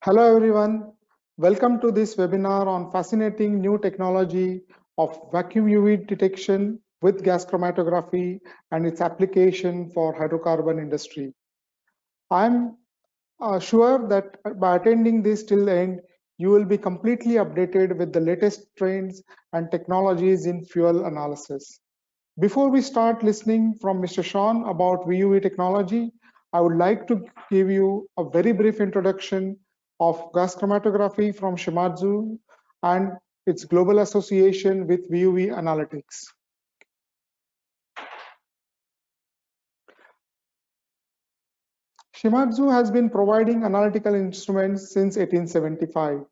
Hello everyone, welcome to this webinar on fascinating new technology of vacuum UV detection with gas chromatography and its application for hydrocarbon industry. I'm sure that by attending this till the end, you will be completely updated with the latest trends and technologies in fuel analysis. Before we start listening from Mr. Sean about VUV technology, I would like to give you a very brief introduction of gas chromatography from Shimadzu and its global association with VUV Analytics. Shimadzu has been providing analytical instruments since 1875.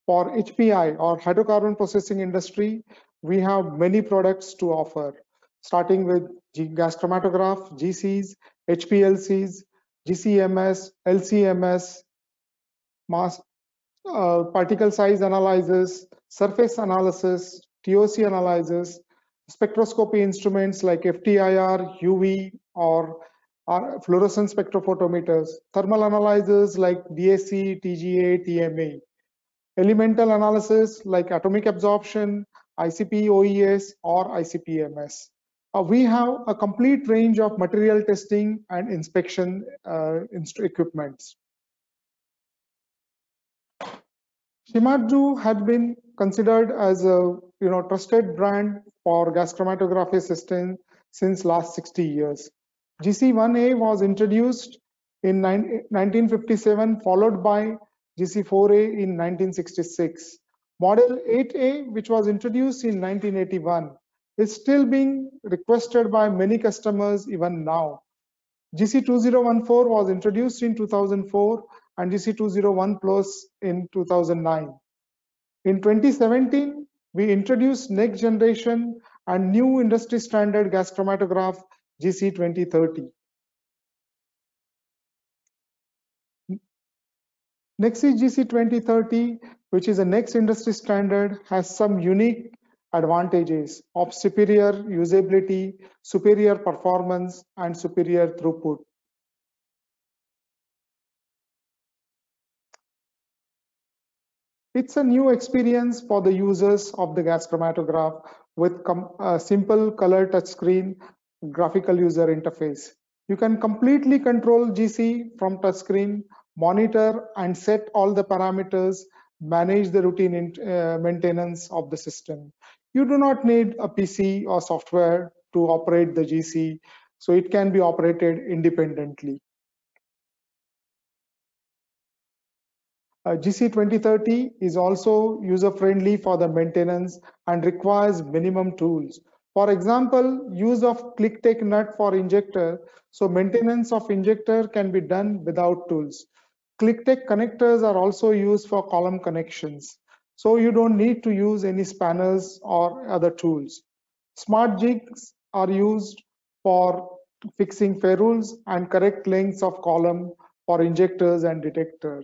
For HPI or hydrocarbon processing industry, we have many products to offer, starting with gas chromatograph, GCs, HPLCs, GCMS, LCMS, mass particle size analysis, surface analysis, TOC analysis, spectroscopy instruments like FTIR, UV, or fluorescence spectrophotometers, thermal analyzers like DSC, TGA, TMA, elemental analysis like atomic absorption, ICP OES, or ICP-MS. We have a complete range of material testing and inspection equipments. Shimadzu had been considered as a trusted brand for gas chromatography system since last 60 years. GC-1A was introduced in 1957, followed by GC-4A in 1966. Model 8A, which was introduced in 1981, is still being requested by many customers even now. GC-2014 was introduced in 2004 and GC-201 Plus in 2009. In 2017, we introduced next generation and new industry standard gas chromatograph GC-2030. Nexis GC-2030, which is a next industry standard, has some unique advantages of superior usability, superior performance, and superior throughput. It's a new experience for the users of the gas chromatograph with a simple color touchscreen graphical user interface. You can completely control GC from touchscreen, monitor and set all the parameters, manage the routine maintenance of the system. You do not need a PC or software to operate the GC, so it can be operated independently. GC-2030 is also user-friendly for the maintenance and requires minimum tools. For example, use of click-take nut for injector, so maintenance of injector can be done without tools. Click-take connectors are also used for column connections, so you don't need to use any spanners or other tools. Smart jigs are used for fixing ferrules and correct lengths of column for injectors and detector.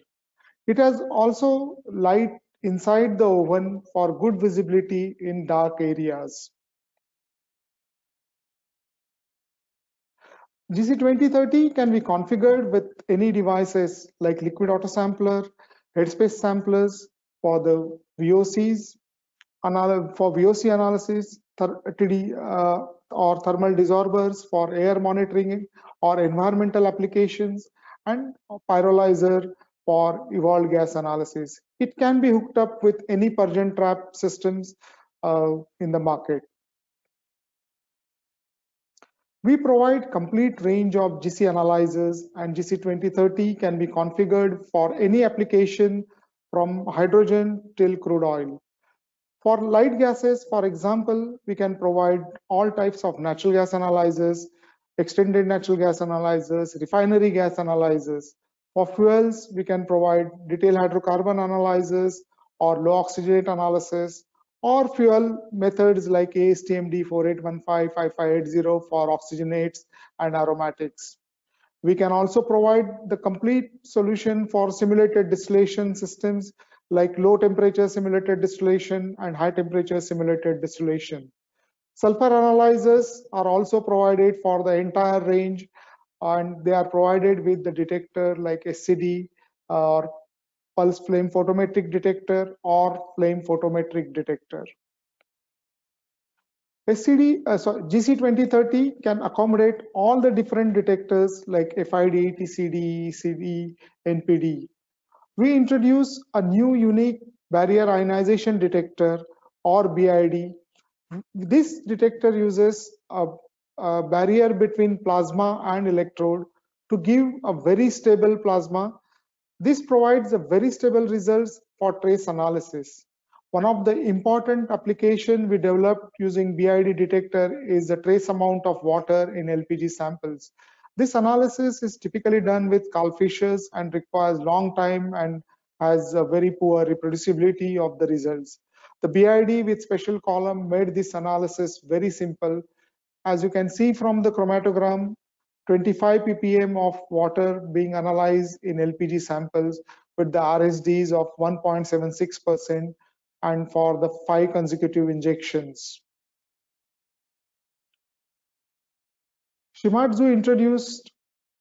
It has also light inside the oven for good visibility in dark areas. GC-2030 can be configured with any devices like liquid autosampler, headspace samplers for the VOCs, for VOC analysis, TD, or thermal desorbers for air monitoring or environmental applications, and pyrolyzer for evolved gas analysis. It can be hooked up with any purgeon trap systems in the market. We provide complete range of GC analyzers, and GC-2030 can be configured for any application from hydrogen till crude oil. For light gases, for example, we can provide all types of natural gas analyzers, extended natural gas analyzers, refinery gas analyzers. For fuels, we can provide detailed hydrocarbon analyzers or low oxygenate analysis, or fuel methods like ASTM D8071, 5580 for oxygenates and aromatics. We can also provide the complete solution for simulated distillation systems like low temperature simulated distillation and high temperature simulated distillation. Sulfur analyzers are also provided for the entire range, and they are provided with the detector like SCD or pulse flame photometric detector, or flame photometric detector. GC-2030 can accommodate all the different detectors like FID, TCD, ECD, NPD. We introduce a new unique barrier ionization detector, or BID. This detector uses a barrier between plasma and electrode to give a very stable plasma. This provides a very stable results for trace analysis. One of the important application we developed using BID detector is the trace amount of water in LPG samples. This analysis is typically done with coalfishes and requires long time and has a very poor reproducibility of the results. The BID with special column made this analysis very simple. As you can see from the chromatogram, 25 ppm of water being analyzed in LPG samples with the RSDs of 1.76% and for the 5 consecutive injections. Shimadzu introduced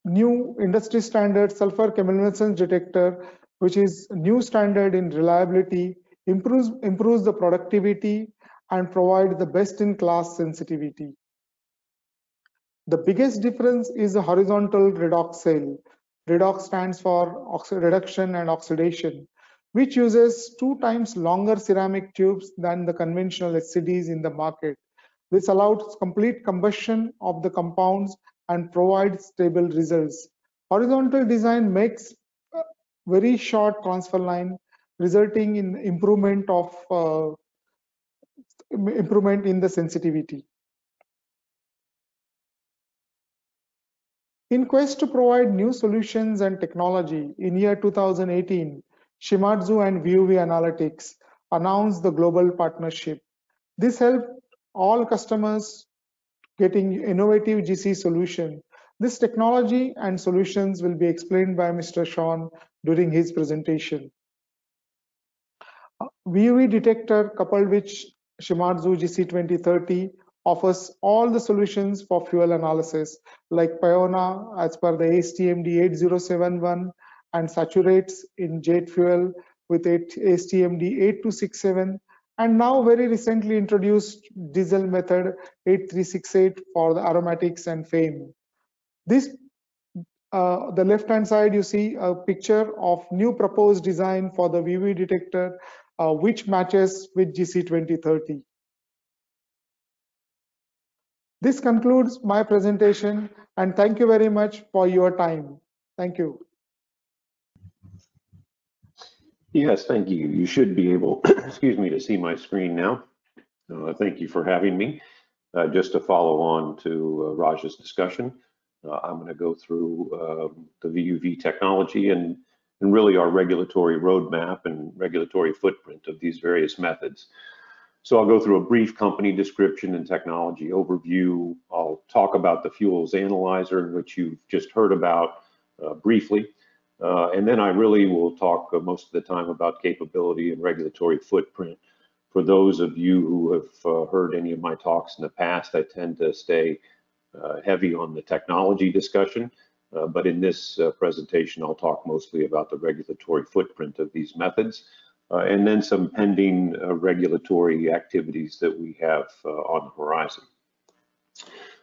new industry standard sulfur chemiluminescence detector, which is a new standard in reliability, improves the productivity, and provides the best-in-class sensitivity. The biggest difference is the horizontal redox cell. Redox stands for reduction and oxidation, which uses 2 times longer ceramic tubes than the conventional SCDs in the market. This allows complete combustion of the compounds and provides stable results. Horizontal design makes a very short transfer line, resulting in improvement in the sensitivity. In quest to provide new solutions and technology, in year 2018, Shimadzu and VUV Analytics announced the global partnership. This helped all customers getting innovative GC solution. This technology and solutions will be explained by Mr. Sean during his presentation. VUV detector coupled with Shimadzu GC-2030 offers all the solutions for fuel analysis like PIONA as per the ASTM D8071 and saturates in jet fuel with ASTM D8267 and now very recently introduced diesel method 8368 for the aromatics and FAME. This the left hand side you see a picture of new proposed design for the VUV detector which matches with GC-2030. This concludes my presentation and thank you very much for your time. Thank you. Yes, thank you. You should be able, excuse me, to see my screen now. Thank you for having me. Just to follow on to Raj's discussion, I'm going to go through the VUV technology and really our regulatory roadmap and regulatory footprint of these various methods. So I'll go through a brief company description and technology overview. I'll talk about the fuels analyzer, which you've just heard about briefly. And then I really will talk most of the time about capability and regulatory footprint. For those of you who have heard any of my talks in the past, I tend to stay heavy on the technology discussion. But in this presentation, I'll talk mostly about the regulatory footprint of these methods. And then some pending regulatory activities that we have on the horizon.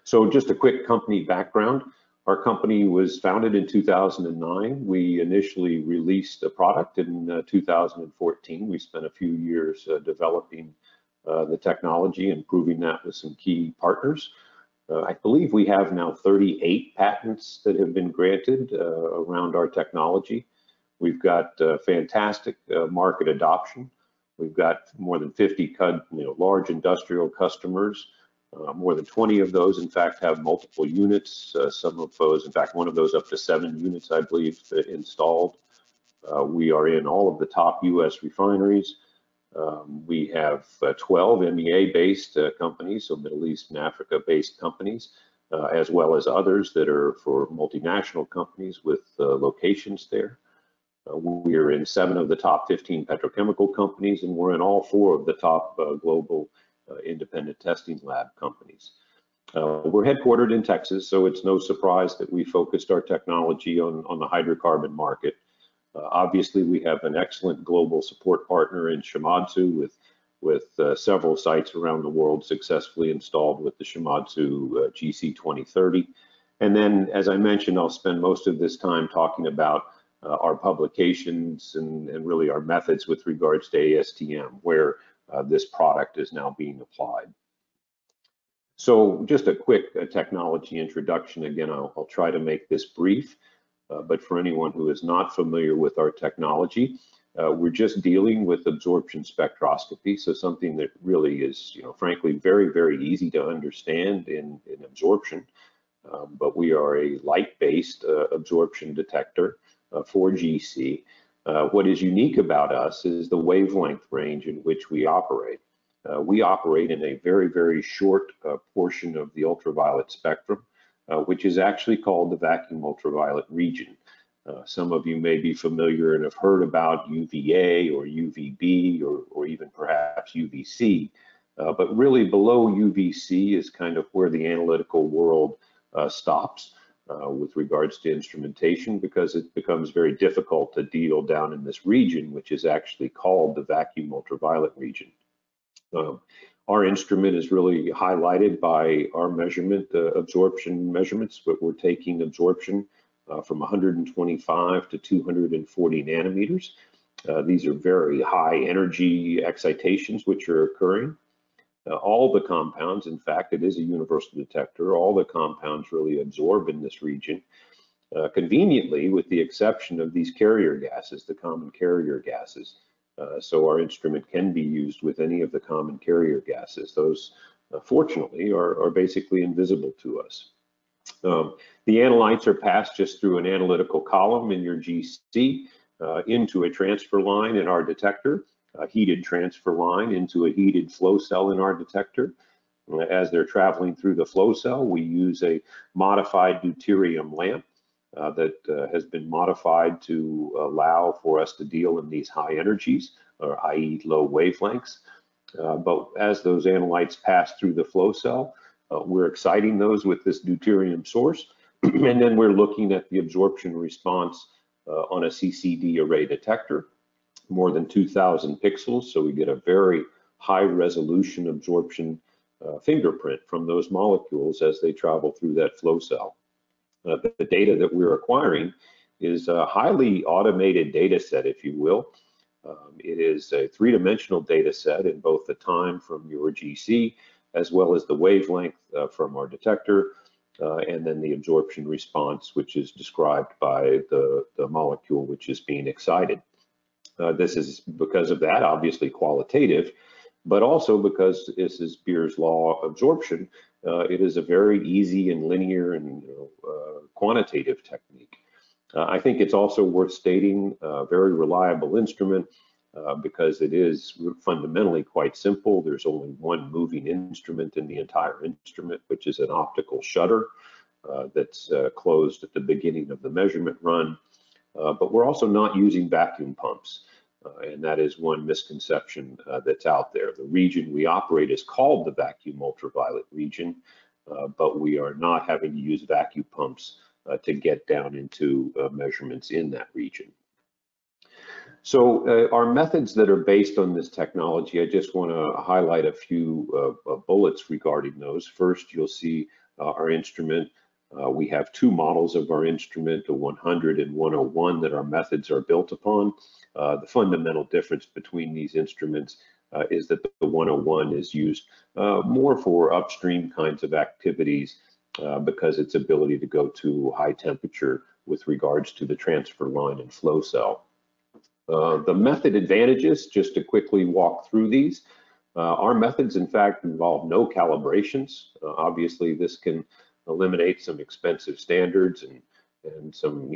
So just a quick company background. Our company was founded in 2009. We initially released a product in 2014. We spent a few years developing the technology and proving that with some key partners. I believe we have now 38 patents that have been granted around our technology. We've got fantastic market adoption. We've got more than 50 large industrial customers. More than 20 of those, in fact, have multiple units. Some of those, in fact, one of those up to 7 units, I believe, installed. We are in all of the top US refineries. We have 12 MEA-based companies, so Middle East and Africa-based companies, as well as others that are for multinational companies with locations there. We are in 7 of the top 15 petrochemical companies, and we're in all 4 of the top global independent testing lab companies. We're headquartered in Texas, so it's no surprise that we focused our technology on the hydrocarbon market. Obviously, we have an excellent global support partner in Shimadzu with several sites around the world successfully installed with the Shimadzu GC-2030. And then, as I mentioned, I'll spend most of this time talking about our publications and really our methods with regards to ASTM, where this product is now being applied. So just a quick technology introduction. Again, I'll try to make this brief, but for anyone who is not familiar with our technology, we're just dealing with absorption spectroscopy, so something that really is, frankly, very, very easy to understand in absorption. But we are a light-based absorption detector for GC. What is unique about us is the wavelength range in which we operate. We operate in a very, very short portion of the ultraviolet spectrum, which is actually called the vacuum ultraviolet region. Some of you may be familiar and have heard about UVA or UVB or even perhaps UVC, but really below UVC is kind of where the analytical world stops with regards to instrumentation, because it becomes very difficult to deal down in this region, which is actually called the vacuum ultraviolet region. Our instrument is really highlighted by our measurement, absorption measurements, but we're taking absorption from 125 to 240 nanometers. These are very high energy excitations which are occurring. All the compounds, in fact, it is a universal detector, all the compounds really absorb in this region, conveniently with the exception of these carrier gases, the common carrier gases. So our instrument can be used with any of the common carrier gases. Those, fortunately, are basically invisible to us. The analytes are passed just through an analytical column in your GC into a transfer line in our detector, a heated transfer line into a heated flow cell in our detector. As they're traveling through the flow cell, we use a modified deuterium lamp that has been modified to allow for us to deal in these high energies, or i.e. low wavelengths. But as those analytes pass through the flow cell, we're exciting those with this deuterium source, and then we're looking at the absorption response on a CCD array detector, more than 2,000 pixels, so we get a very high resolution absorption fingerprint from those molecules as they travel through that flow cell. The data that we're acquiring is a highly automated data set, if you will. It is a three-dimensional data set in both the time from your GC as well as the wavelength from our detector, and then the absorption response, which is described by the molecule which is being excited. This is, because of that, obviously qualitative, but also because this is Beer's law absorption, it is a very easy and linear and quantitative technique. I think it's also worth stating a very reliable instrument because it is fundamentally quite simple. There's only one moving instrument in the entire instrument, which is an optical shutter that's closed at the beginning of the measurement run. But we're also not using vacuum pumps, and that is one misconception that's out there. The region we operate is called the vacuum ultraviolet region, but we are not having to use vacuum pumps to get down into measurements in that region. So our methods that are based on this technology, I just want to highlight a few bullets regarding those. First, you'll see our instrument. We have two models of our instrument, a 100 and 101, that our methods are built upon. The fundamental difference between these instruments is that the 101 is used more for upstream kinds of activities because its ability to go to high temperature with regards to the transfer line and flow cell. The method advantages, just to quickly walk through these, our methods in fact involve no calibrations. Obviously this can eliminate some expensive standards and some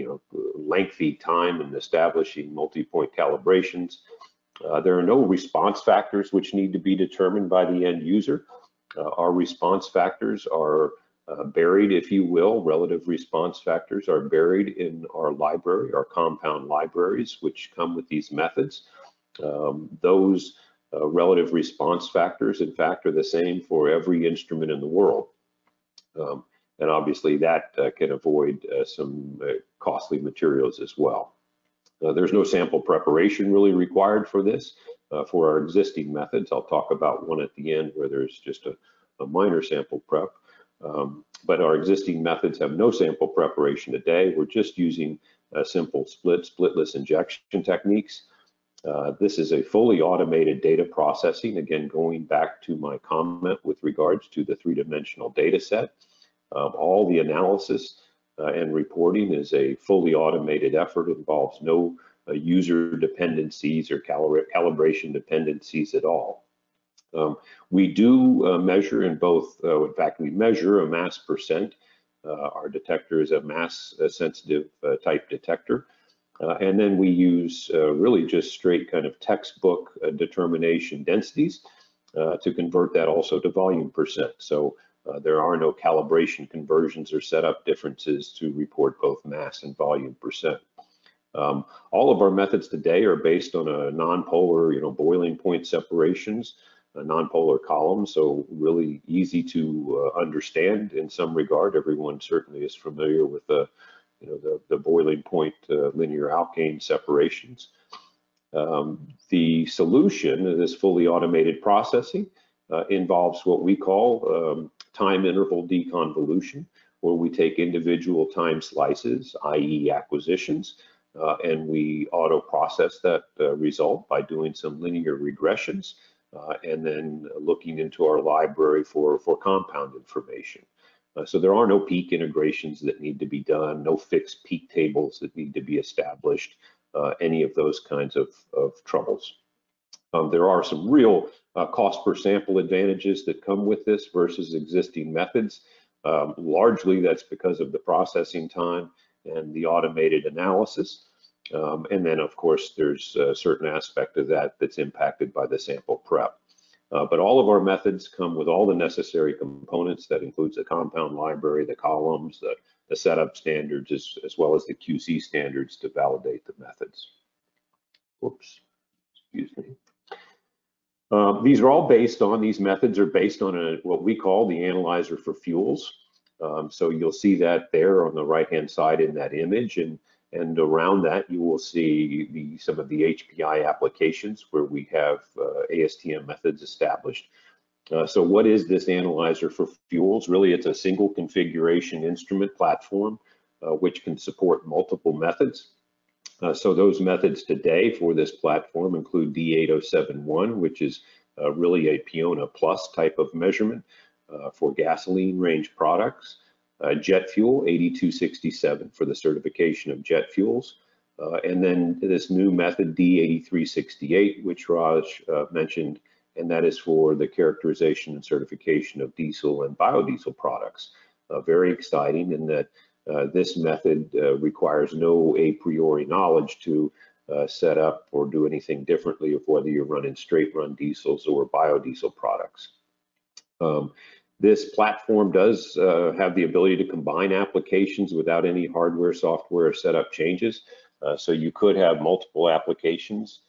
lengthy time in establishing multi-point calibrations. There are no response factors which need to be determined by the end user. Our response factors are buried, if you will. Relative response factors are buried in our library, our compound libraries, which come with these methods. Those relative response factors, in fact, are the same for every instrument in the world. And obviously that can avoid some costly materials as well. There's no sample preparation really required for this. For our existing methods, I'll talk about one at the end where there's just a minor sample prep. But our existing methods have no sample preparation today. We're just using simple splitless injection techniques. This is a fully automated data processing, again, going back to my comment with regards to the three-dimensional data set. All the analysis and reporting is a fully automated effort. It involves no user dependencies or calibration dependencies at all. We do measure in both, in fact, we measure a mass percent. Our detector is a mass sensitive type detector. And then we use really just straight kind of textbook determination densities to convert that also to volume percent. So there are no calibration conversions or setup differences to report both mass and volume percent. All of our methods today are based on a non-polar, boiling point separations, a non-polar column, so really easy to understand in some regard. Everyone certainly is familiar with the boiling point linear alkane separations. The solution of this fully automated processing involves what we call time interval deconvolution, where we take individual time slices, i.e. acquisitions, and we auto process that result by doing some linear regressions and then looking into our library for compound information. So there are no peak integrations that need to be done, no fixed peak tables that need to be established, any of those kinds of troubles. There are some real cost per sample advantages that come with this versus existing methods. Largely that's because of the processing time and the automated analysis. And then of course there's a certain aspect of that that's impacted by the sample prep. But all of our methods come with all the necessary components. That includes the compound library, the columns, the setup standards, as well as the QC standards to validate the methods. Whoops, excuse me. These methods are based on what we call the analyzer for fuels. So you'll see that there on the right-hand side in that image, and around that you will see some of the HPI applications where we have ASTM methods established. So what is this analyzer for fuels? Really, it's a single configuration instrument platform which can support multiple methods. So those methods today for this platform include D8071, which is really a PIONA plus type of measurement for gasoline range products. Jet fuel 8267 for the certification of jet fuels. And then this new method D8368, which Raj mentioned, and that is for the characterization and certification of diesel and biodiesel products. Very exciting in that this method requires no a priori knowledge to set up or do anything differently of whether you're running straight run diesels or biodiesel products. This platform does have the ability to combine applications without any hardware, software, or setup changes. So you could have multiple applications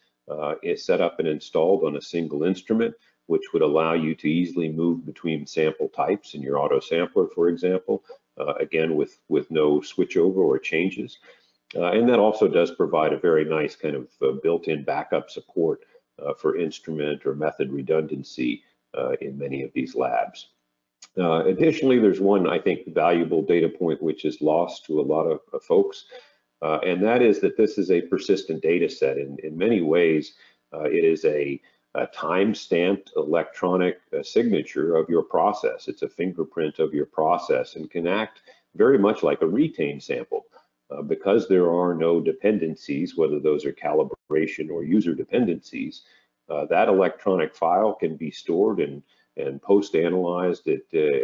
set up and installed on a single instrument, which would allow you to easily move between sample types in your auto sampler, for example, again, with no switchover or changes. And that also does provide a very nice kind of built-in backup support for instrument or method redundancy in many of these labs. Additionally, there's one, I think, valuable data point which is lost to a lot of folks, and that is that this is a persistent data set. In many ways, it is a time-stamped electronic signature of your process. It's a fingerprint of your process and can act very much like a retained sample. Because there are no dependencies, whether those are calibration or user dependencies, that electronic file can be stored and post-analyzed,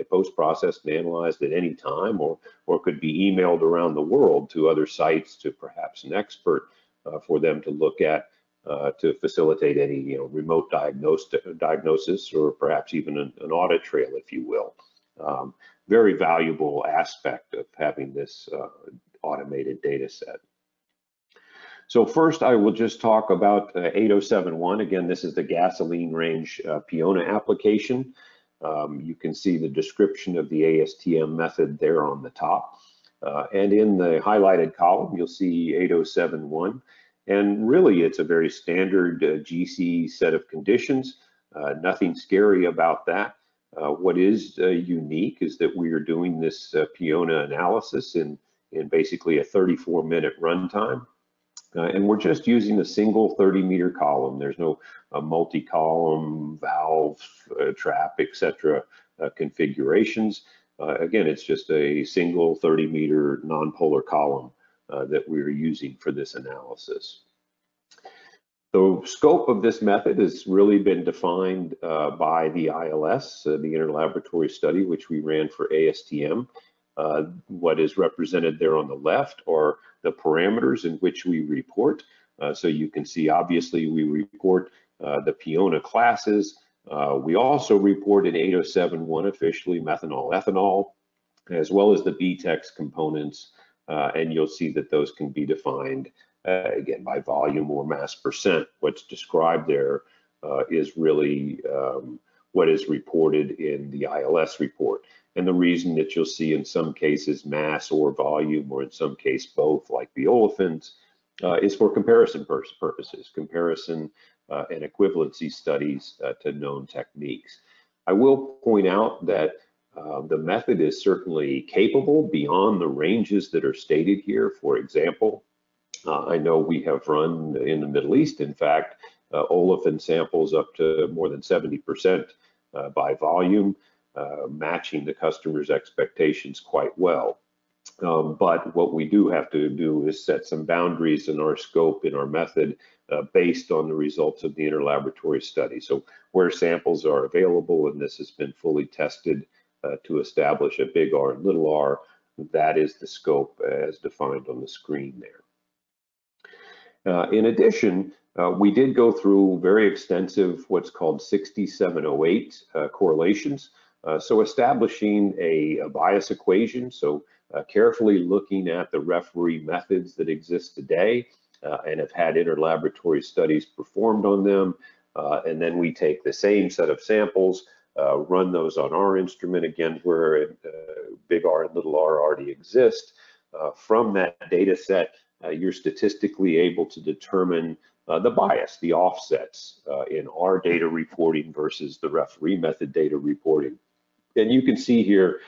post-processed and analyzed at any time, or could be emailed around the world to other sites, to perhaps an expert for them to look at to facilitate any remote diagnosis or perhaps even an audit trail, if you will. Very valuable aspect of having this automated data set. So first, I will just talk about 8071. Again, this is the gasoline range PIONA application. You can see the description of the ASTM method there on the top. And in the highlighted column, you'll see 8071. And really, it's a very standard GC set of conditions. Nothing scary about that. What is unique is that we are doing this PIONA analysis in basically a 34-minute runtime. And we're just using a single 30-meter column. There's no multi-column, valve, trap, etc. Configurations. Again, it's just a single 30-meter non-polar column that we're using for this analysis. The scope of this method has really been defined by the ILS, the interlaboratory study, which we ran for ASTM. What is represented there on the left are the parameters in which we report. So you can see, obviously, we report the PIONA classes. We also report in 8071 officially methanol, ethanol, as well as the BTEX components. And you'll see that those can be defined, again, by volume or mass percent. What's described there is really what is reported in the ILS report. And the reason that you'll see in some cases mass or volume, or in some case both, like the olefins, is for comparison purposes, comparison and equivalency studies to known techniques. I will point out that the method is certainly capable beyond the ranges that are stated here. For example, I know we have run in the Middle East, in fact, olefin samples up to more than 70% by volume, matching the customer's expectations quite well. But what we do have to do is set some boundaries in our scope, in our method, based on the results of the interlaboratory study. So where samples are available, and this has been fully tested to establish a big R and little r, that is the scope as defined on the screen there. In addition, we did go through very extensive what's called 6708 correlations. So establishing a bias equation, so carefully looking at the referee methods that exist today and have had interlaboratory studies performed on them. And then we take the same set of samples, run those on our instrument, again, where big R and little r already exist. From that data set, you're statistically able to determine the bias, the offsets in our data reporting versus the referee method data reporting. And you can see here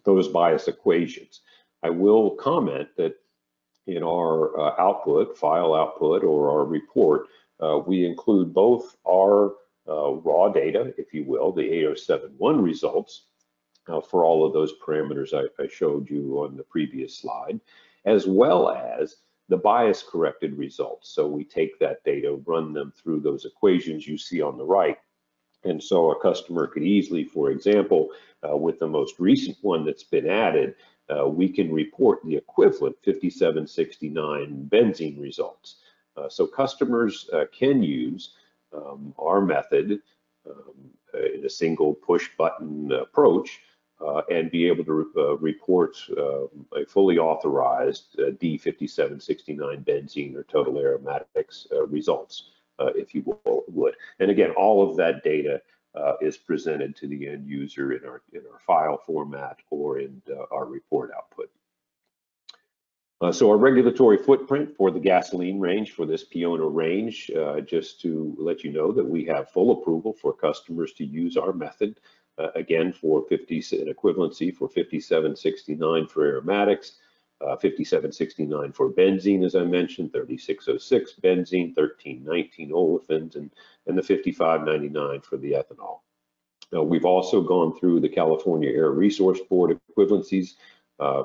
those bias equations. I will comment that in our output, file output, or our report, we include both our raw data, if you will, the 8071 results for all of those parameters I showed you on the previous slide, as well as the bias corrected results. So we take that data, run them through those equations you see on the right. And so a customer could easily, for example, with the most recent one that's been added, we can report the equivalent 5769 benzene results. So customers can use our method in a single push button approach and be able to report a fully authorized D5769 benzene or total aromatics results, if you would. And again, all of that data is presented to the end user in our file format or in our report output. So our regulatory footprint for the gasoline range, for this PIONA range, just to let you know that we have full approval for customers to use our method, again, for an equivalency for 5769 for aromatics, 5769 for benzene, as I mentioned, 3606 benzene, 1319 olefins, and the 5599 for the ethanol. Now, we've also gone through the California Air Resource Board equivalencies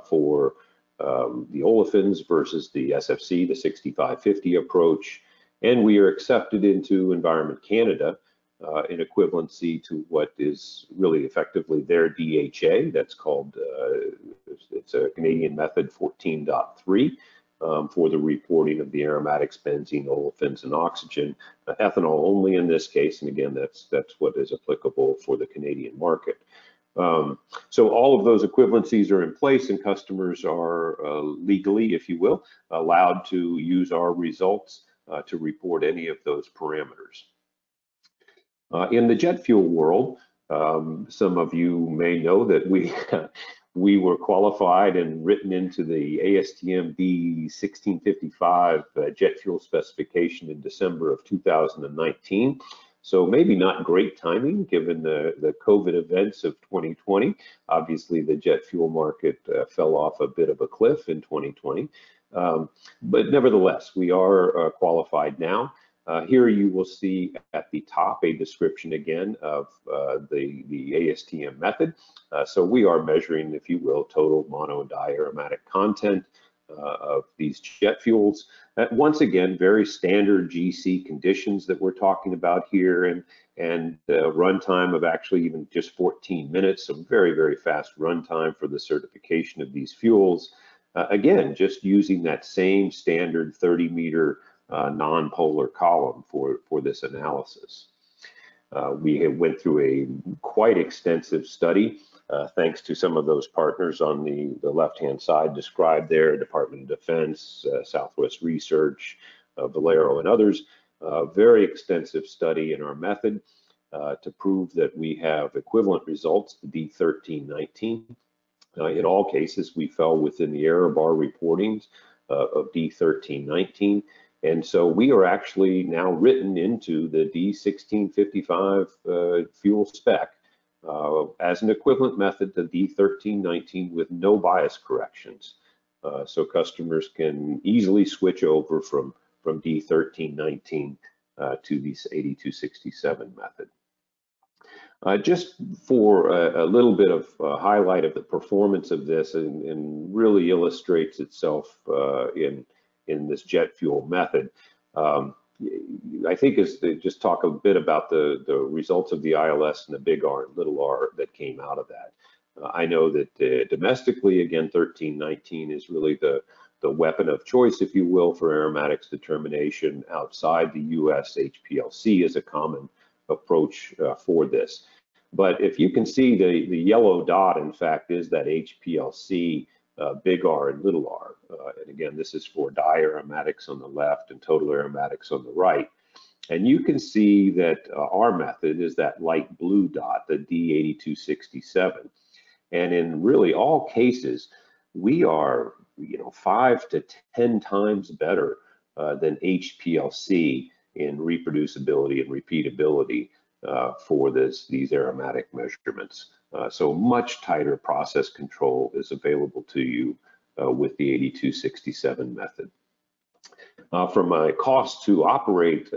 for the olefins versus the SFC, the 6550 approach, and we are accepted into Environment Canada in equivalency to what is really effectively their DHA. That's called, it's a Canadian method 14.3 for the reporting of the aromatics, benzene, olefins, and oxygen. Ethanol only in this case, and again, that's what is applicable for the Canadian market. So all of those equivalencies are in place, and customers are legally, if you will, allowed to use our results to report any of those parameters. In the jet fuel world, some of you may know that We were qualified and written into the ASTM D1655 jet fuel specification in December of 2019. So maybe not great timing given the COVID events of 2020. Obviously, the jet fuel market fell off a bit of a cliff in 2020. But nevertheless, we are qualified now. Here you will see at the top a description again of the ASTM method. So we are measuring, if you will, total mono and diaromatic content of these jet fuels. Once again, very standard GC conditions that we're talking about here, and runtime of actually even just 14 minutes, so very, very fast runtime for the certification of these fuels. Again, just using that same standard 30-meter non-polar column for this analysis. We went through a quite extensive study, thanks to some of those partners on the left-hand side described there, Department of Defense, Southwest Research, Valero, and others. Very extensive study in our method to prove that we have equivalent results to D1319. In all cases, we fell within the error bar reportings of D1319. And so we are actually now written into the D1655 fuel spec as an equivalent method to D1319 with no bias corrections. So customers can easily switch over from D1319 to the 8267 method. Just for a little bit of highlight of the performance of this, and really illustrates itself in this jet fuel method. I think is to just talk a bit about the results of the ILS and the big R and little r that came out of that. I know that domestically, again, 1319 is really the weapon of choice, if you will, for aromatics determination. Outside the US, HPLC is a common approach for this. But if you can see the yellow dot, in fact, is that HPLC big R and little r. And again, this is for diaromatics on the left and total aromatics on the right. And you can see that our method is that light blue dot, the D8267. And in really all cases, we are 5 to 10 times better than HPLC in reproducibility and repeatability for these aromatic measurements. So much tighter process control is available to you with the 8267 method. From a cost to operate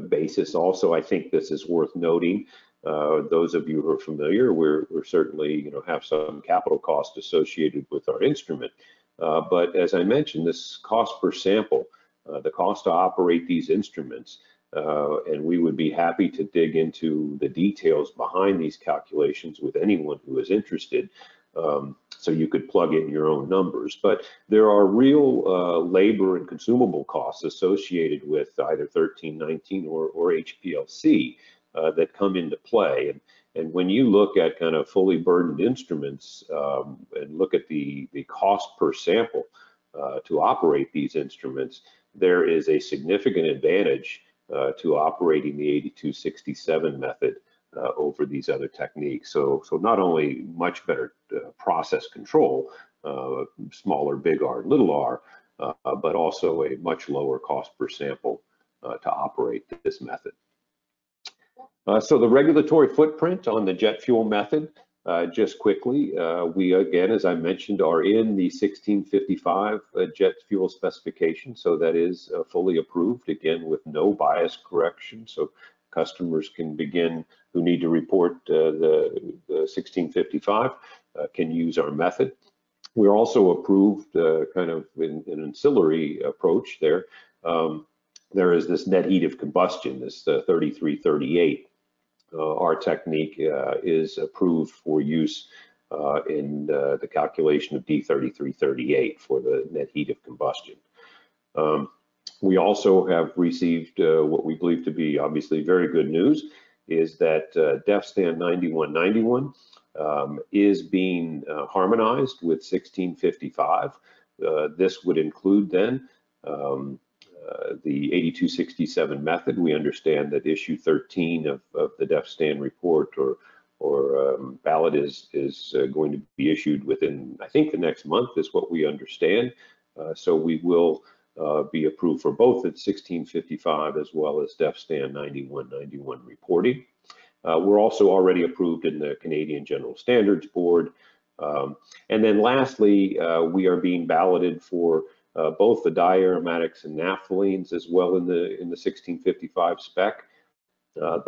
basis, also, I think this is worth noting. Those of you who are familiar, we're certainly have some capital cost associated with our instrument. But as I mentioned, this cost per sample, the cost to operate these instruments, and we would be happy to dig into the details behind these calculations with anyone who is interested, so you could plug in your own numbers. But there are real labor and consumable costs associated with either 1319 or HPLC that come into play. And when you look at kind of fully burdened instruments and look at the cost per sample to operate these instruments, there is a significant advantage to operating the 8267 method over these other techniques. So not only much better process control, smaller big R and little r, but also a much lower cost per sample to operate this method. So the regulatory footprint on the jet fuel method, just quickly, we again, as I mentioned, are in the 1655 jet fuel specification. So that is fully approved, again, with no bias correction. So customers can begin, who need to report the 1655, can use our method. We're also approved kind of in an ancillary approach there. There is this net heat of combustion, this 3338. Our technique is approved for use in the calculation of D3338 for the net heat of combustion. We also have received what we believe to be obviously very good news, is that DEF-STAN 9191 is being harmonized with 1655. This would include then the 8267 method. We understand that issue 13 of the DEF-STAN report, or Ballot is going to be issued within, I think, the next month is what we understand. So we will be approved for both at 1655 as well as DEFSTAN 9191 reporting. We're also already approved in the Canadian General Standards Board. And then lastly, we are being balloted for both the diaromatics and naphthalines as well in the 1655 spec.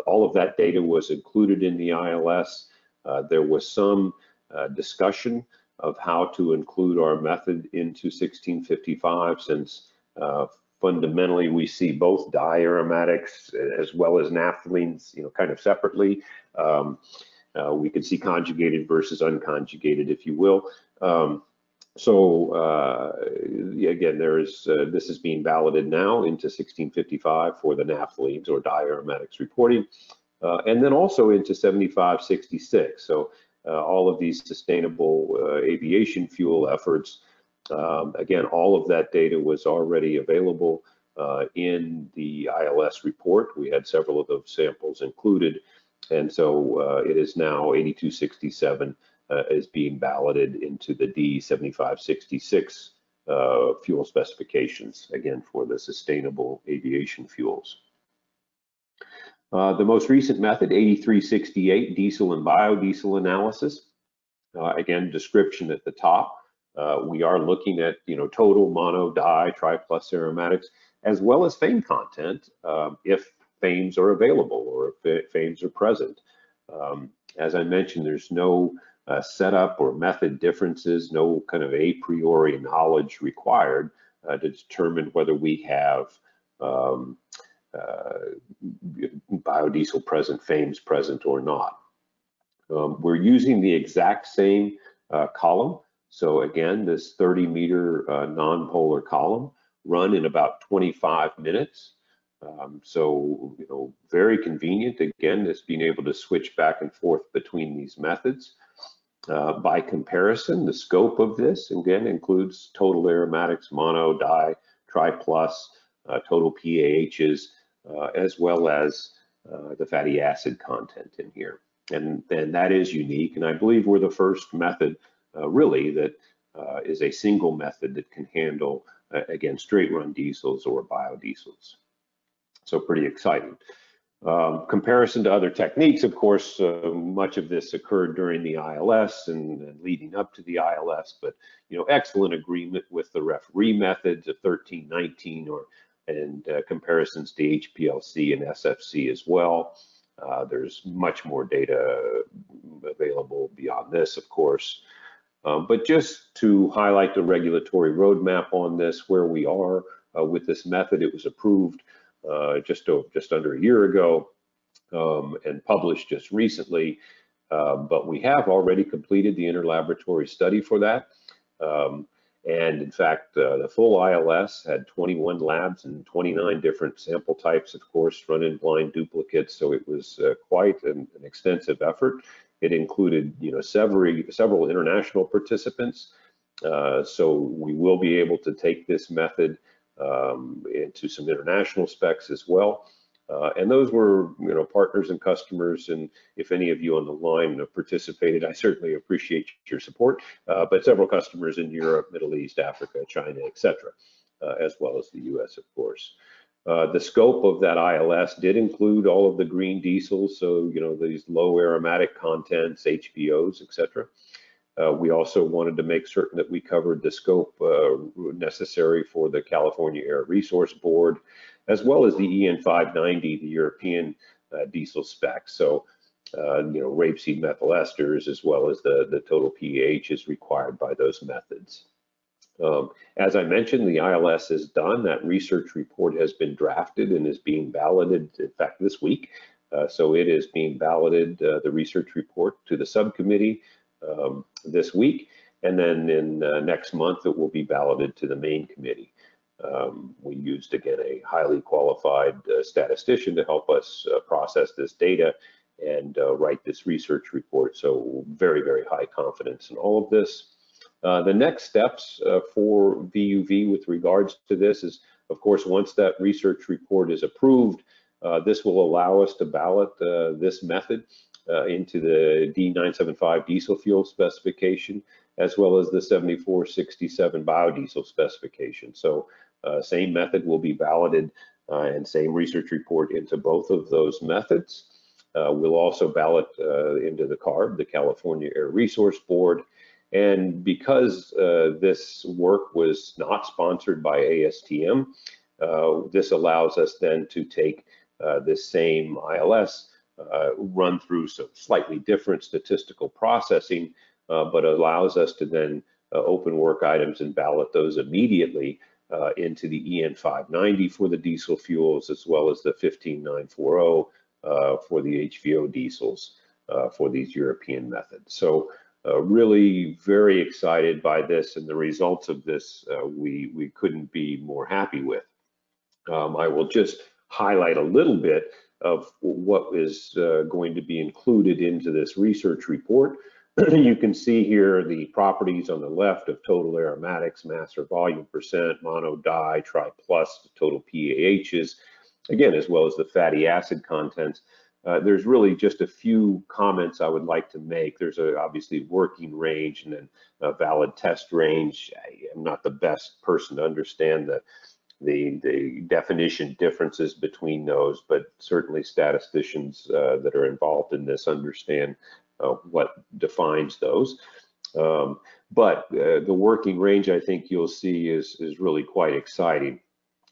All of that data was included in the ILS. There was some discussion of how to include our method into 1655 since fundamentally we see both diaromatics as well as naphthalines, kind of separately. We could see conjugated versus unconjugated, if you will. Again, this is being balloted now into 1655 for the naphthalines or diaromatics reporting, and then also into 7566. So all of these sustainable aviation fuel efforts, again, all of that data was already available in the ILS report. We had several of those samples included, and so it is now 8267 is being balloted into the D7566 fuel specifications, again, for the sustainable aviation fuels. The most recent method, 8368, diesel and biodiesel analysis. Again, description at the top. We are looking at total mono, di, tri-plus aromatics, as well as FAME content if FAMEs are available or if FAMEs are present. As I mentioned, there's no setup or method differences, no kind of a priori knowledge required to determine whether we have biodiesel present, FAMEs present or not. We're using the exact same column. So again, this 30-meter non-polar column run in about 25 minutes. So, very convenient. Again, it's being able to switch back and forth between these methods. By comparison, the scope of this, again, includes total aromatics, mono, di, tri-plus, total PAHs, as well as the fatty acid content in here. And that is unique. And I believe we're the first method, really, that is a single method that can handle, again, straight run diesels or biodiesels. So pretty exciting. Comparison to other techniques, of course, much of this occurred during the ILS and leading up to the ILS, but excellent agreement with the referee methods of 1319 and comparisons to HPLC and SFC as well. There's much more data available beyond this, of course. But just to highlight the regulatory roadmap on this, where we are with this method, it was approved just under a year ago and published just recently, but we have already completed the interlaboratory study for that. And in fact, the full ILS had 21 labs and 29 different sample types, of course, run-in blind duplicates. So it was quite an extensive effort. It included, several international participants. So we will be able to take this method into some international specs as well. And those were, partners and customers. And if any of you on the line have participated, I certainly appreciate your support. But several customers in Europe, Middle East, Africa, China, etc., as well as the US, of course. The scope of that ILS did include all of the green diesels, so these low aromatic contents, HVOs, etc. We also wanted to make certain that we covered the scope necessary for the California Air Resource Board, as well as the EN 590, the European diesel spec. So, rapeseed methyl esters, as well as the total pH is required by those methods. As I mentioned, the ILS is done. That research report has been drafted and is being balloted, in fact, this week. So it is being balloted, the research report, to the subcommittee this week. And then in next month, it will be balloted to the main committee. We used, again, a highly qualified statistician to help us process this data and write this research report. So very, very high confidence in all of this. The next steps for VUV with regards to this is, of course, once that research report is approved, this will allow us to ballot this method into the D975 diesel fuel specification, as well as the 7467 biodiesel specification. So same method will be balloted and same research report into both of those methods. We'll also ballot into the CARB, the California Air Resource Board. And because this work was not sponsored by ASTM, this allows us then to take this same ILS, run through some slightly different statistical processing, but allows us to then open work items and ballot those immediately into the EN 590 for the diesel fuels, as well as the 15940 for the HVO diesels for these European methods. So really very excited by this, and the results of this we couldn't be more happy with. I will just highlight a little bit of what is going to be included into this research report. You can see here the properties on the left of total aromatics, mass or volume percent, mono, di, tri plus, total PAHs, again, as well as the fatty acid contents. There's really just a few comments I would like to make. There's obviously working range and then a valid test range. I'm not the best person to understand the definition differences between those, but certainly statisticians that are involved in this understand what defines those. But the working range, I think you'll see, is really quite exciting.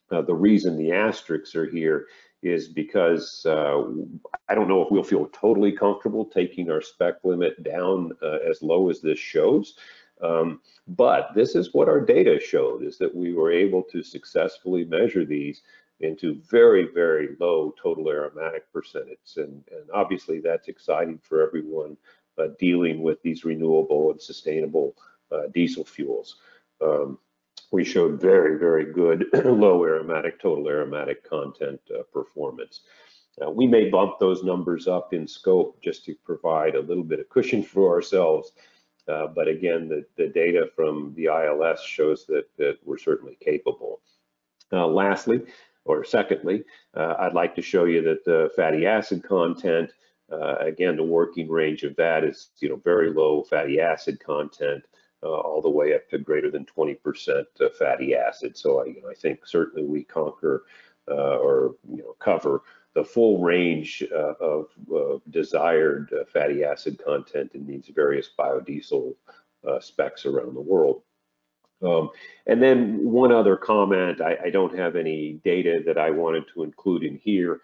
The reason the asterisks are here is because I don't know if we'll feel totally comfortable taking our spec limit down as low as this shows. But this is what our data showed, is that we were able to successfully measure these into very, very low total aromatic percentage. And obviously that's exciting for everyone dealing with these renewable and sustainable diesel fuels. We showed very, very good low aromatic, total aromatic content performance. We may bump those numbers up in scope just to provide a little bit of cushion for ourselves. But again, the data from the ILS shows that we're certainly capable. Lastly, or secondly, I'd like to show you that the fatty acid content, again, the working range of that is very low fatty acid content, all the way up to greater than 20% fatty acid. So I think certainly we conquer or cover the full range of desired fatty acid content in these various biodiesel specs around the world. And then one other comment, I don't have any data that I wanted to include in here.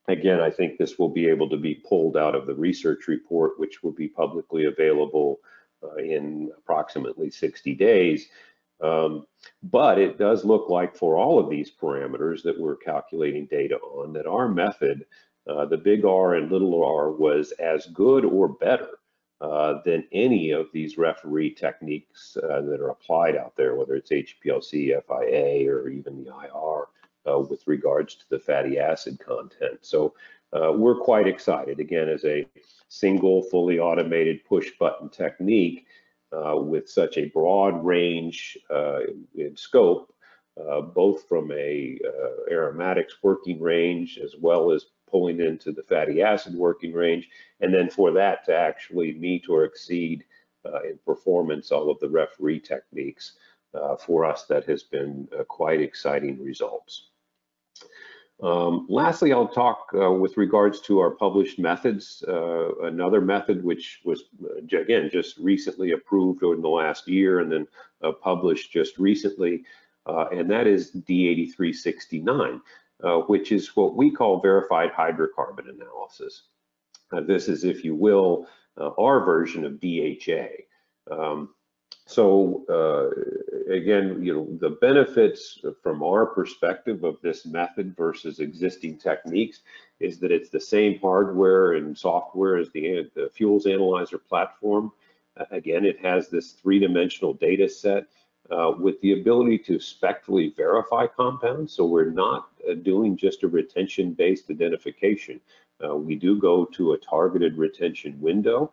Again, I think this will be able to be pulled out of the research report, which will be publicly available in approximately 60 days. But it does look like for all of these parameters that we're calculating data on, that our method, the big R and little r, was as good or better than any of these referee techniques that are applied out there, whether it's HPLC, FIA, or even the IR with regards to the fatty acid content. So we're quite excited, again, as a single fully automated push button technique with such a broad range in scope, both from a aromatics working range as well as pulling into the fatty acid working range, and then for that to actually meet or exceed in performance all of the referee techniques. For us, that has been quite exciting results. Lastly, I'll talk with regards to our published methods. Another method which was, again, just recently approved over the last year and then published just recently, and that is D8369, which is what we call verified hydrocarbon analysis. This is, if you will, our version of DHA. Again, the benefits from our perspective of this method versus existing techniques is that it's the same hardware and software as the fuels analyzer platform. Again, it has this three-dimensional data set with the ability to spectrally verify compounds. So we're not doing just a retention-based identification. We do go to a targeted retention window.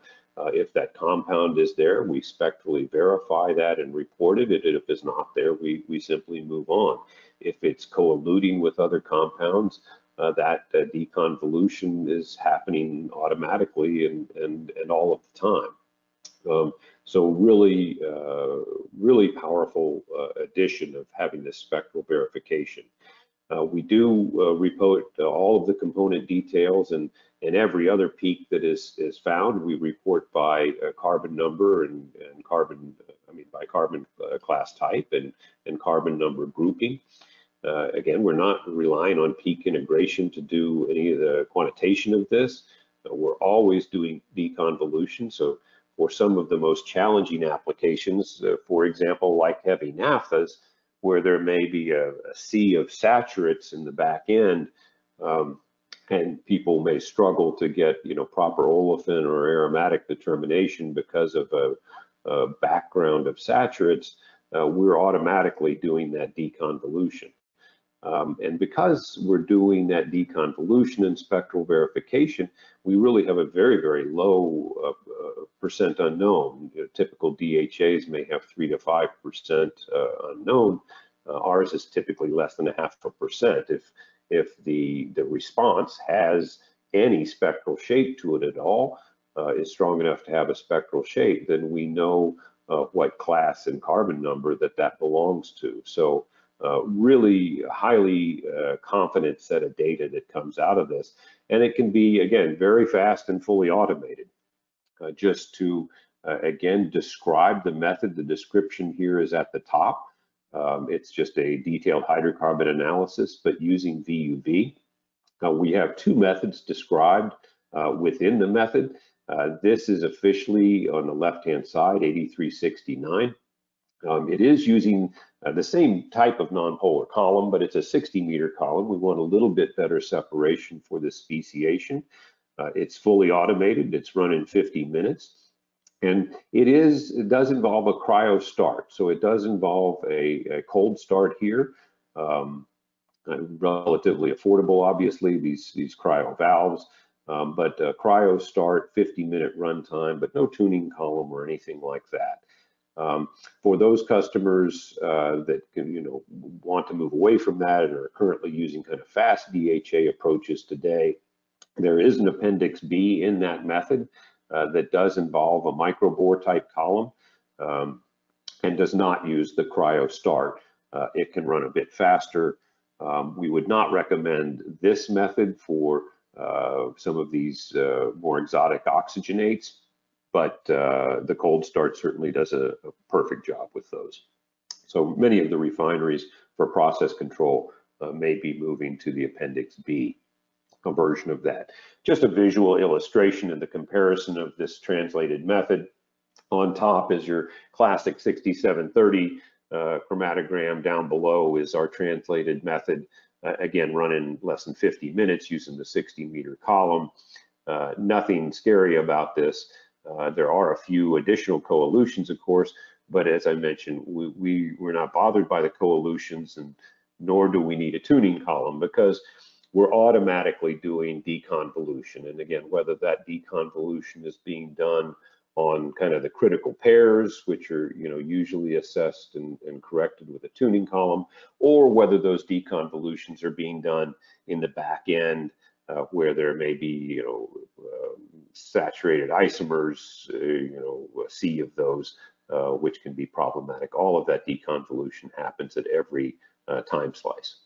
If that compound is there, we spectrally verify that and report it. If it's not there, we simply move on. If it's co-eluting with other compounds, that deconvolution is happening automatically and all of the time. So really, really powerful addition of having this spectral verification. We do report all of the component details, and every other peak that is found, we report by carbon number and carbon, by carbon class type and carbon number grouping. Again, we're not relying on peak integration to do any of the quantitation of this. We're always doing deconvolution. So for some of the most challenging applications, for example, like heavy naphthas, where there may be a sea of saturates in the back end, and people may struggle to get proper olefin or aromatic determination because of a background of saturates, we're automatically doing that deconvolution. And because we're doing that deconvolution and spectral verification, we really have a very, very low percent unknown. Typical DHAs may have 3 to 5% unknown. Ours is typically less than 0.5%. If the response has any spectral shape to it at all, is strong enough to have a spectral shape, then we know what class and carbon number that belongs to. So really highly confident set of data that comes out of this. And it can be, again, very fast and fully automated. Just to, again, describe the method, the description here is at the top. It's just a detailed hydrocarbon analysis, but using VUV. We have two methods described within the method. This is officially on the left-hand side, 8369. It is using the same type of nonpolar column, but it's a 60-meter column. We want a little bit better separation for the speciation. It's fully automated. It's run in 50 minutes. And it does involve a cryo start. So it does involve a cold start here. Relatively affordable, obviously, these cryo valves. But cryo start, 50-minute runtime, but no tuning column or anything like that. For those customers that can, want to move away from that and are currently using kind of fast DHA approaches today, there is an Appendix B in that method that does involve a microbore type column and does not use the cryo start. It can run a bit faster. We would not recommend this method for some of these more exotic oxygenates, but the cold start certainly does a perfect job with those. So many of the refineries for process control may be moving to the Appendix B, a version of that. Just a visual illustration of the comparison of this translated method. On top is your classic 6730 chromatogram. Down below is our translated method, again run in less than 50 minutes using the 60-meter column. Nothing scary about this. There are a few additional coelutions, of course, but as I mentioned, we're not bothered by the coelutions, and nor do we need a tuning column, because we're automatically doing deconvolution. And again, whether that deconvolution is being done on kind of the critical pairs, which are usually assessed and corrected with a tuning column, or whether those deconvolutions are being done in the back end, where there may be saturated isomers, a sea of those, which can be problematic. All of that deconvolution happens at every time slice.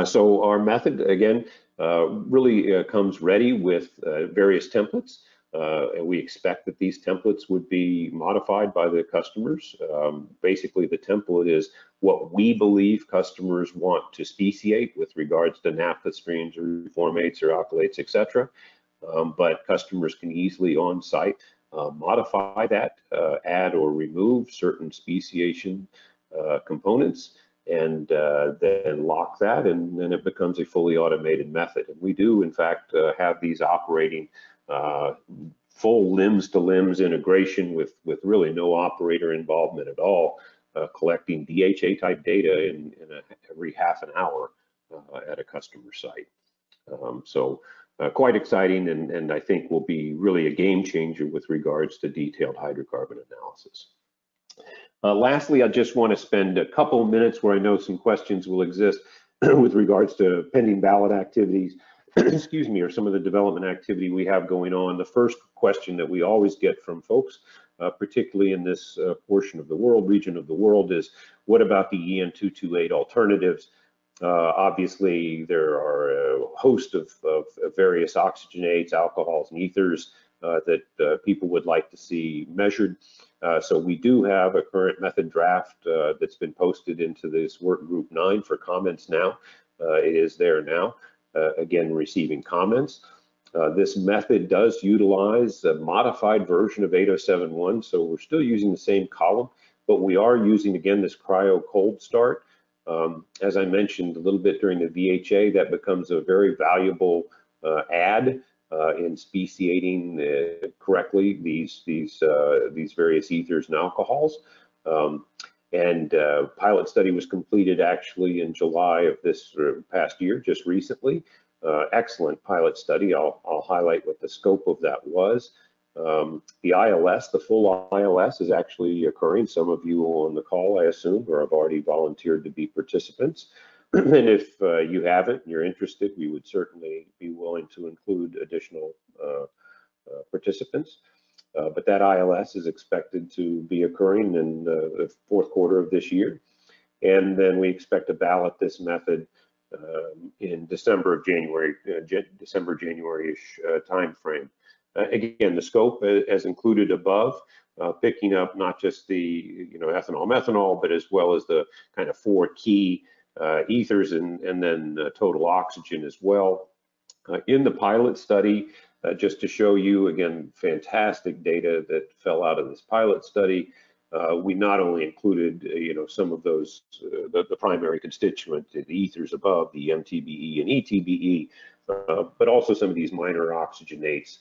So our method, again, really comes ready with various templates. And we expect that these templates would be modified by the customers. Basically, the template is what we believe customers want to speciate with regards to naphtha streams or reformates or alkylates, etc. But customers can easily on site modify that, add or remove certain speciation components, and then lock that, and then it becomes a fully automated method. And we do, in fact, have these operating full limbs to limbs integration with really no operator involvement at all, collecting DHA type data in every half an hour at a customer site. So quite exciting, and I think will be really a game changer with regards to detailed hydrocarbon analysis. Lastly, I just want to spend a couple minutes where I know some questions will exist, with regards to pending ballot activities, excuse me, or some of the development activity we have going on. The first question that we always get from folks, particularly in this portion of the world, region of the world, is what about the EN228 alternatives? Obviously, there are a host of various oxygenates, alcohols, and ethers that people would like to see measured. So we do have a current method draft that's been posted into this work group 9 for comments now. It is there now, again, receiving comments. This method does utilize a modified version of 8071, so we're still using the same column, but we are using, again, this cryo cold start. As I mentioned a little bit during the VHA, that becomes a very valuable add in speciating correctly these various ethers and alcohols. Pilot study was completed actually in July of this past year, just recently. Excellent pilot study. I'll highlight what the scope of that was. The ILS, the full ILS, is actually occurring. Some of you on the call, I assume, or have already volunteered to be participants. And if you haven't and you're interested, we would certainly be willing to include additional participants. But that ILS is expected to be occurring in the fourth quarter of this year. And then we expect to ballot this method in December, January-ish time frame. Again, the scope as included above, picking up not just the ethanol, methanol, but as well as the kind of 4 key ethers and then total oxygen as well. In the pilot study, just to show you, again, fantastic data that fell out of this pilot study. We not only included, some of those, the primary constituent, the ethers above, the MTBE and ETBE, but also some of these minor oxygenates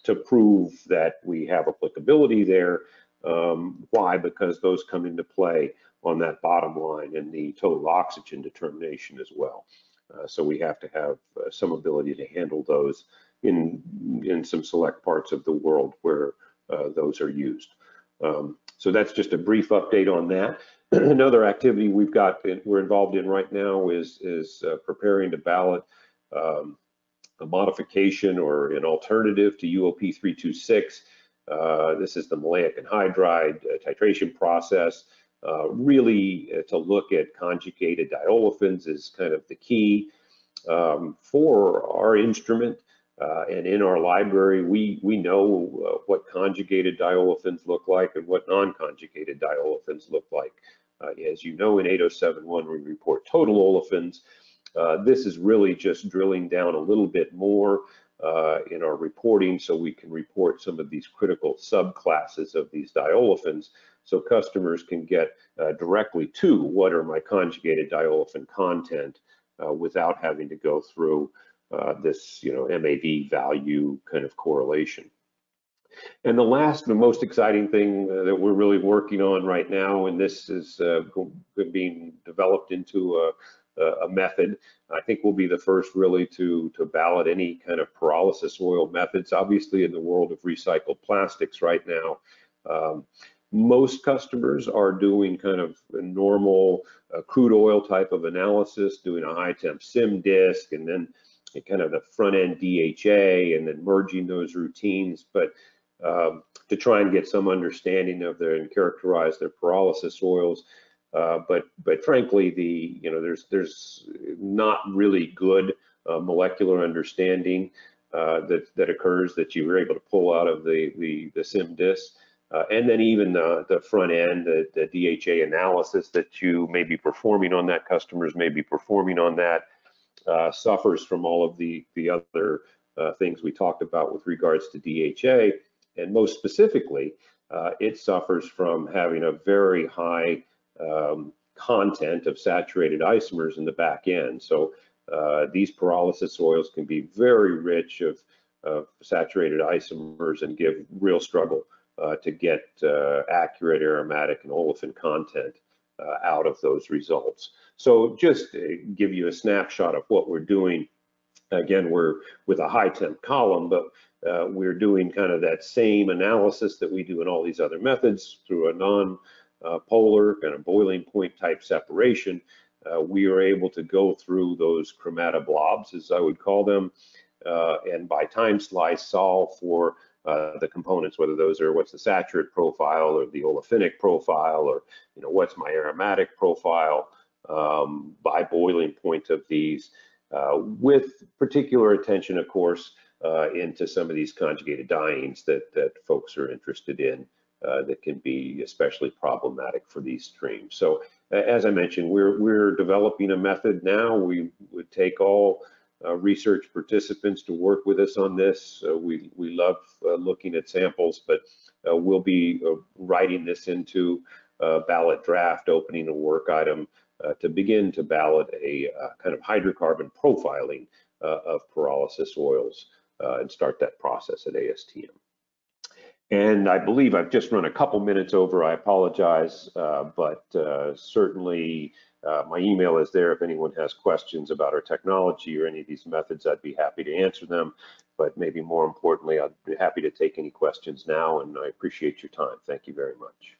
to prove that we have applicability there. Why? Because those come into play on that bottom line and the total oxygen determination as well. So we have to have some ability to handle those in some select parts of the world where those are used. So that's just a brief update on that. Another activity we're involved in right now is preparing to ballot a modification or an alternative to UOP 326. This is the maleic anhydride titration process. Really to look at conjugated diolefins is kind of the key for our instrument. And in our library, we know what conjugated diolefins look like and what non-conjugated diolefins look like. As you know, in 8071, we report total olefins. This is really just drilling down a little bit more in our reporting so we can report some of these critical subclasses of these diolefins so customers can get directly to what are my conjugated diolefin content without having to go through this MAV value kind of correlation. And the last, the most exciting thing that we're really working on right now, and this is being developed into a method, I think we'll be the first really to ballot any kind of pyrolysis oil methods. Obviously, in the world of recycled plastics right now, most customers are doing kind of a normal crude oil type of analysis, doing a high temp sim disk, and then kind of the front end DHA, and then merging those routines. But to try and get some understanding of and characterize their pyrolysis oils. But frankly, there's not really good molecular understanding that occurs that you were able to pull out of the sim disk. And then even the front end, the DHA analysis that you may be performing on that, customers may be performing on that, suffers from all of the other things we talked about with regards to DHA. And most specifically, it suffers from having a very high content of saturated isomers in the back end. So these pyrolysis oils can be very rich of saturated isomers and give real struggle to get accurate aromatic and olefin content out of those results. So just to give you a snapshot of what we're doing, again, we're with a high temp column, but we're doing kind of that same analysis that we do in all these other methods through a non-polar kind of boiling point type separation. we are able to go through those chromatoblobs, as I would call them, and by time slice solve for the components, whether those are what's the saturate profile or the olefinic profile, or what's my aromatic profile by boiling point of these, with particular attention, of course, into some of these conjugated dienes that folks are interested in that can be especially problematic for these streams. So as I mentioned, we're developing a method now. We would take all research participants to work with us on this. We love looking at samples, but we'll be writing this into Ballot draft, opening a work item to begin to ballot a kind of hydrocarbon profiling of pyrolysis oils and start that process at ASTM. And I believe I've just run a couple minutes over. I apologize, but certainly my email is there. If anyone has questions about our technology or any of these methods, I'd be happy to answer them. But maybe more importantly, I'd be happy to take any questions now, and I appreciate your time. Thank you very much.